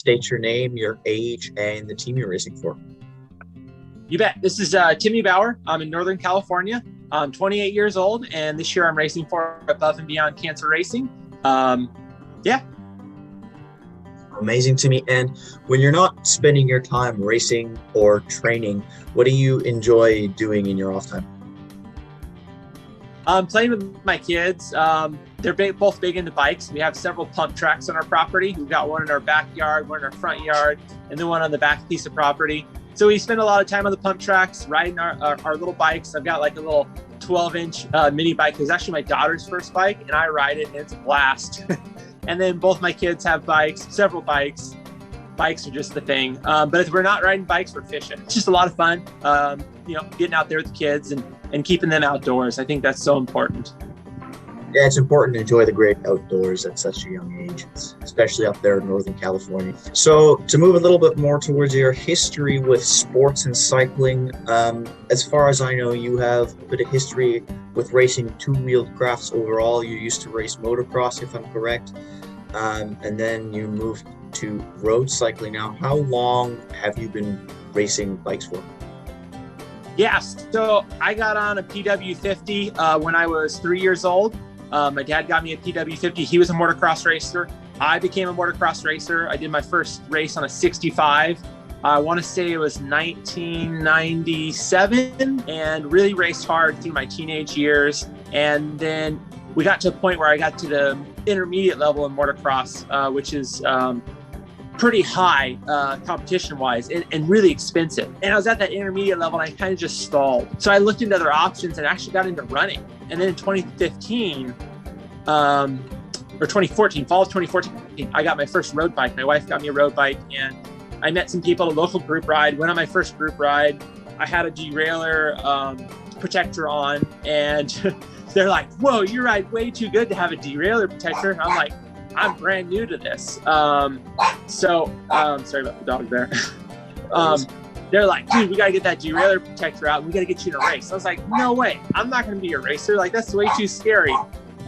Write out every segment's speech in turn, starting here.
state your name, your age, and the team you're racing for. You bet. This is Timmy Bauer. I'm in Northern California. I'm 28 years old, and this year I'm racing for Above and Beyond Cancer Racing. Yeah. Amazing, Timmy. And when you're not spending your time racing or training, what do you enjoy doing in your off time? Playing with my kids. They're both big into bikes. We have several pump tracks on our property. We've got one in our backyard, one in our front yard, and then one on the back piece of property. So we spend a lot of time on the pump tracks, riding our little bikes. I've got like a little 12-inch mini bike. It was actually my daughter's first bike, and I ride it, and it's a blast. And then both my kids have bikes, several bikes. Bikes are just the thing. But if we're not riding bikes, we're fishing. It's just a lot of fun, getting out there with the kids and keeping them outdoors. I think that's so important. Yeah, it's important to enjoy the great outdoors at such a young age, especially up there in Northern California. So to move a little bit more towards your history with sports and cycling, as far as I know, you have a bit of history with racing two-wheeled crafts overall. You used to race motocross, if I'm correct, and then you moved to road cycling. Now, how long have you been racing bikes for? Yeah, so I got on a PW50 when I was 3 years old. My dad got me a PW50. He was a motocross racer. I became a motocross racer. I did my first race on a 65. I want to say it was 1997, and really raced hard through my teenage years. And then we got to a point where I got to the intermediate level in motocross, which is pretty high competition-wise and really expensive. And I was at that intermediate level, and I kind of just stalled. So I looked into other options and actually got into running. And then in 2015, or 2014, fall of 2014, I got my first road bike. My wife got me a road bike, and I met some people at a local group ride. Went on my first group ride. I had a derailleur protector on, and they're like, "Whoa, you ride way too good to have a derailleur protector." I'm like, I'm brand new to this. Sorry about the dog there. They're like, "Dude, we got to get that derailleur protector out. And we got to get you in a race." I was like, no way. I'm not going to be a racer. Like, that's way too scary.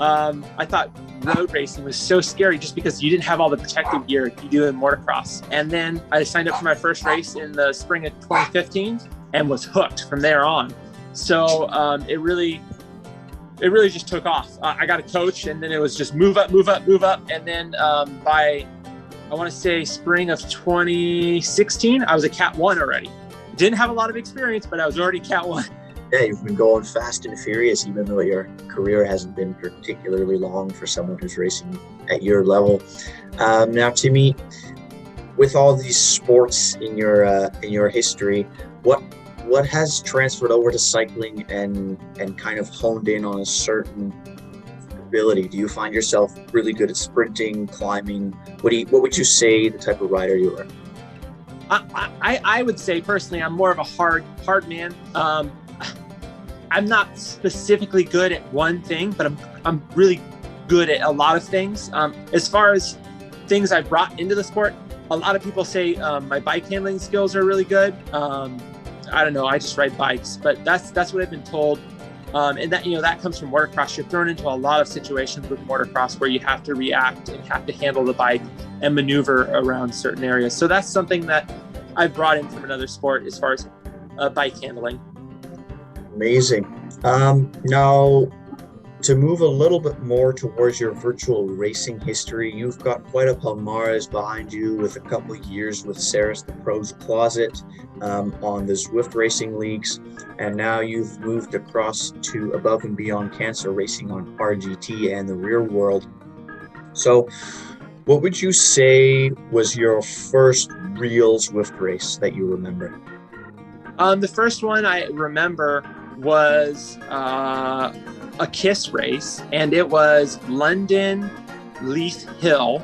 I thought road racing was so scary just because you didn't have all the protective gear you do in motocross. And then I signed up for my first race in the spring of 2015 and was hooked from there on. So it really just took off. I got a coach, and then it was just move up. And then by, I want to say, spring of 2016, I was a Cat 1 already. Didn't have a lot of experience, but I was already Cat 1. Yeah, you've been going fast and furious, even though your career hasn't been particularly long for someone who's racing at your level. Now, Timmy, with all these sports in your history, what has transferred over to cycling and kind of honed in on a certain ability? Do you find yourself really good at sprinting, climbing? What would you say the type of rider you are? I would say personally, I'm more of a hard man. I'm not specifically good at one thing, but I'm really good at a lot of things. As far as things I brought into the sport, a lot of people say my bike handling skills are really good. I don't know. I just ride bikes, but that's what I've been told. And that comes from motocross. You're thrown into a lot of situations with motocross where you have to react and have to handle the bike and maneuver around certain areas. So that's something that I've brought in from another sport as far as bike handling. Amazing. Now, to move a little bit more towards your virtual racing history, you've got quite a palmarès behind you with a couple of years with Sarah's the Pros Closet on the Zwift Racing Leagues, and now you've moved across to Above and Beyond Cancer Racing on RGT and the Real World. So what would you say was your first real Zwift race that you remember? The first one I remember was a KISS race, and it was London Leith Hill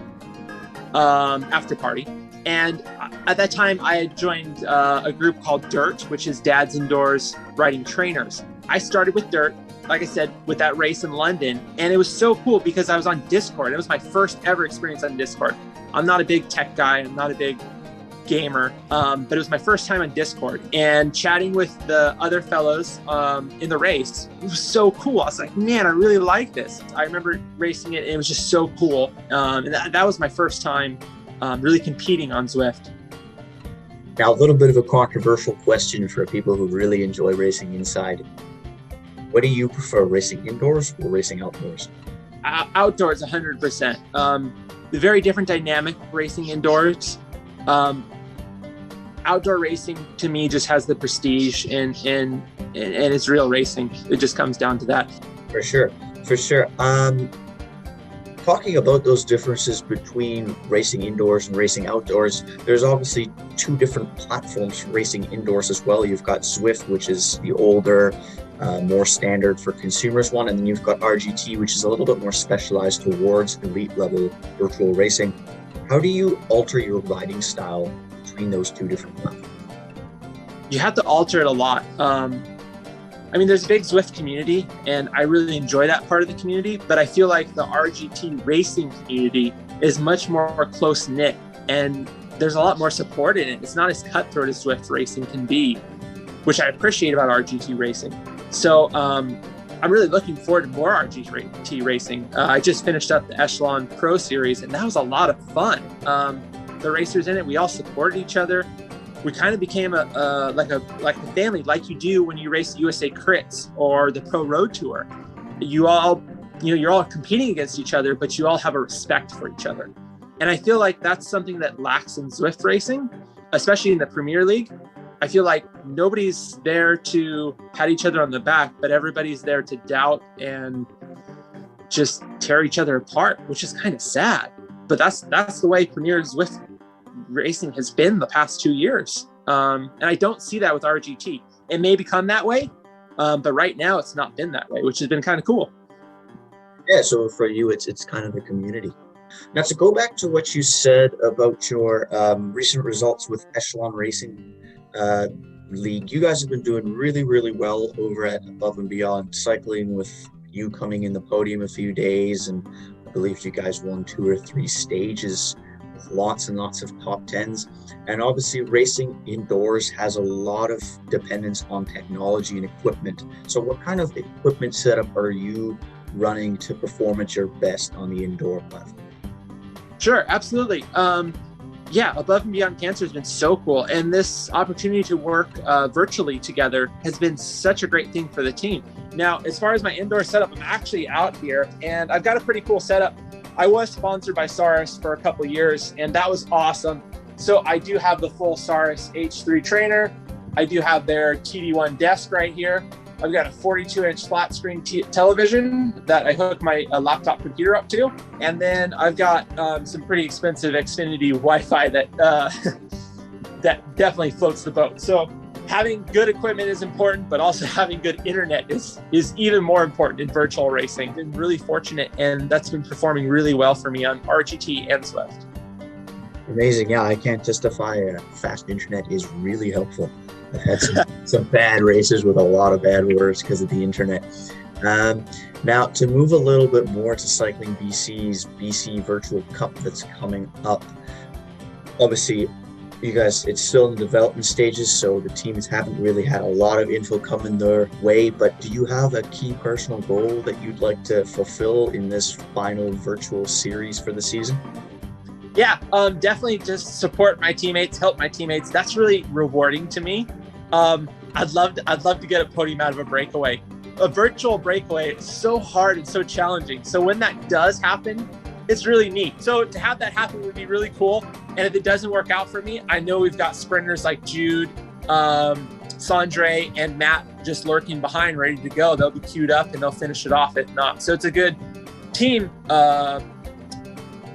after party. And at that time, I had joined a group called Dirt, which is Dads Indoors Riding Trainers. I started with Dirt, like I said, with that race in London. And it was so cool because I was on Discord. It was my first ever experience on Discord. I'm not a big tech guy. I'm not a big gamer, but it was my first time on Discord, and chatting with the other fellows in the race, it was so cool. I was like, man, I really like this. I remember racing it, and it was just so cool. And that was my first time really competing on Zwift. Now, a little bit of a controversial question for people who really enjoy racing inside. What do you prefer, racing indoors or racing outdoors? Outdoors, 100%. The very different dynamic racing indoors. Outdoor racing to me just has the prestige and it's real racing. It just comes down to that. For sure. Talking about those differences between racing indoors and racing outdoors, there's obviously two different platforms for racing indoors as well. You've got Zwift, which is the older, more standard for consumers one, and then you've got RGT, which is a little bit more specialized towards elite level virtual racing. How do you alter your riding style between those two different platforms? You have to alter it a lot. There's a big Zwift community, and I really enjoy that part of the community, but I feel like the RGT racing community is much more close-knit, and there's a lot more support in it. It's not as cutthroat as Zwift racing can be, which I appreciate about RGT racing. So I'm really looking forward to more RGT racing. I just finished up the Echelon Pro Series, and that was a lot of fun. The racers in it, we all supported each other. We kind of became like a family, like you do when you race USA Crits or the Pro Road Tour. You're all competing against each other, but you all have a respect for each other. And I feel like that's something that lacks in Zwift racing, especially in the Premier League. I feel like nobody's there to pat each other on the back, but everybody's there to doubt and just tear each other apart, which is kind of sad. But that's the way Premier Zwift racing has been the past 2 years. And I don't see that with RGT. It may become that way, but right now it's not been that way, which has been kind of cool. Yeah, so for you, it's kind of the community. Now, to go back to what you said about your recent results with Echelon Racing League, you guys have been doing really, really well over at Above and Beyond Cycling, with you coming in the podium a few days, and I believe you guys won 2 or 3 stages with lots and lots of top 10s. And obviously racing indoors has a lot of dependence on technology and equipment. So what kind of equipment setup are you running to perform at your best on the indoor platform? Sure, absolutely. Above and Beyond Cancer has been so cool. And this opportunity to work virtually together has been such a great thing for the team. Now, as far as my indoor setup, I'm actually out here and I've got a pretty cool setup. I was sponsored by Saris for a couple years, and that was awesome. So I do have the full Saris H3 trainer. I do have their TD1 desk right here. I've got a 42-inch flat screen television that I hook my laptop computer up to. And then I've got some pretty expensive Xfinity Wi-Fi that that definitely floats the boat. So having good equipment is important, but also having good internet is even more important in virtual racing. I've been really fortunate, and that's been performing really well for me on RGT and Zwift. Amazing. Yeah, I can't testify. Fast internet is really helpful. I've had some bad races with a lot of bad words because of the internet. Now, to move a little bit more to Cycling BC's BC Virtual Cup that's coming up. Obviously, you guys, it's still in the development stages, so the teams haven't really had a lot of info coming their way, but do you have a key personal goal that you'd like to fulfill in this final virtual series for the season? Yeah, definitely just support my teammates, help my teammates. That's really rewarding to me. I'd love to get a podium out of a breakaway. A virtual breakaway is so hard and so challenging. So when that does happen, it's really neat. So to have that happen would be really cool. And if it doesn't work out for me, I know we've got sprinters like Jude, Sandre, and Matt just lurking behind, ready to go. They'll be queued up and they'll finish it off if not. So it's a good teamwork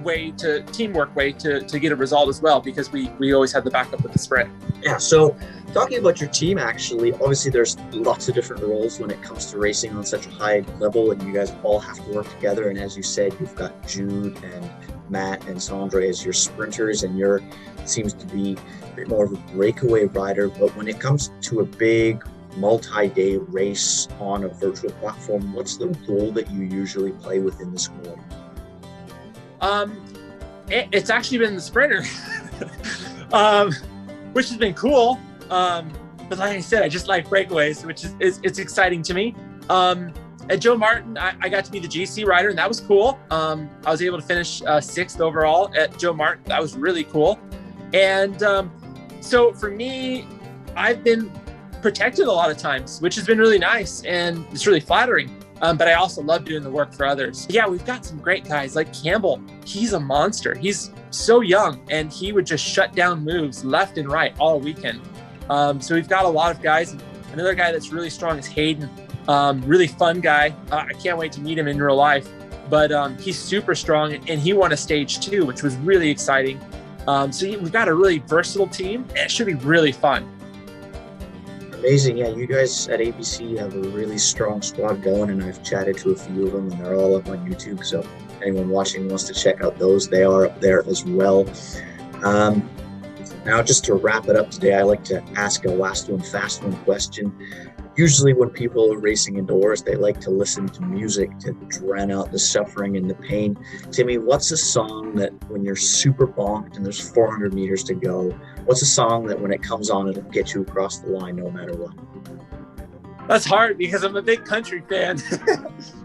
way to get a result as well, because we always have the backup with the sprint. Yeah, so talking about your team, actually, obviously there's lots of different roles when it comes to racing on such a high level, and you guys all have to work together. And as you said, you've got Jude and Matt and Sandre as your sprinters, and you're seems to be a bit more of a breakaway rider. But when it comes to a big multi-day race on a virtual platform, what's the role that you usually play within the squad? It's actually been the sprinter, which has been cool. But like I said, I just like breakaways, which is it's exciting to me. At Joe Martin, I got to be the GC rider, and that was cool. I was able to finish 6th overall at Joe Martin. That was really cool. And so for me, I've been protected a lot of times, which has been really nice, and it's really flattering. But I also love doing the work for others. Yeah, we've got some great guys like Campbell. He's a monster. He's so young, and he would just shut down moves left and right all weekend. So we've got a lot of guys. Another guy that's really strong is Hayden. Really fun guy. I can't wait to meet him in real life. But he's super strong, and he won a stage 2, which was really exciting. So we've got a really versatile team, and it should be really fun. Amazing. Yeah, you guys at ABC have a really strong squad going, and I've chatted to a few of them, and they're all up on YouTube. So anyone watching wants to check out those, they are up there as well. Now, just to wrap it up today, I like to ask a last one, fast one question. Usually when people are racing indoors, they like to listen to music to drown out the suffering and the pain. Timmy, what's a song that when you're super bonked and there's 400 meters to go, what's a song that when it comes on, it'll get you across the line no matter what? That's hard because I'm a big country fan,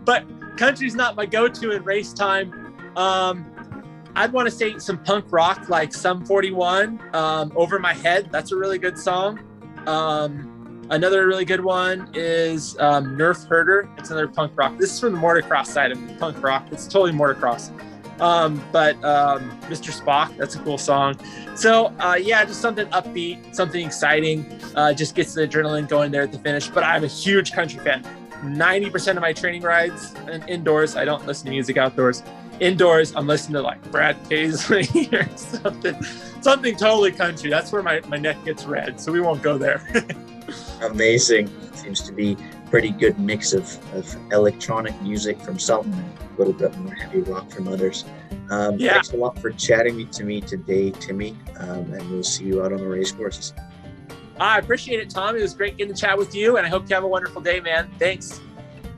but country's not my go-to in race time. I'd want to say some punk rock like Sum 41, Over My Head. That's a really good song. Another really good one is Nerf Herder. It's another punk rock. This is from the motocross side of punk rock. It's totally motocross. But Mr. Spock, that's a cool song. So yeah, just something upbeat, something exciting. Just gets the adrenaline going there at the finish. But I'm a huge country fan. 90% of my training rides and indoors, I don't listen to music outdoors. Indoors, I'm listening to like Brad Paisley or something totally country. That's where my neck gets red. So we won't go there. Amazing. Seems to be pretty good mix of electronic music from some and a little bit more heavy rock from others. Yeah. Thanks a lot for chatting to me today, Timmy, and we'll see you out on the race courses. I appreciate it, Tom. It was great getting to chat with you, and I hope you have a wonderful day, man. Thanks.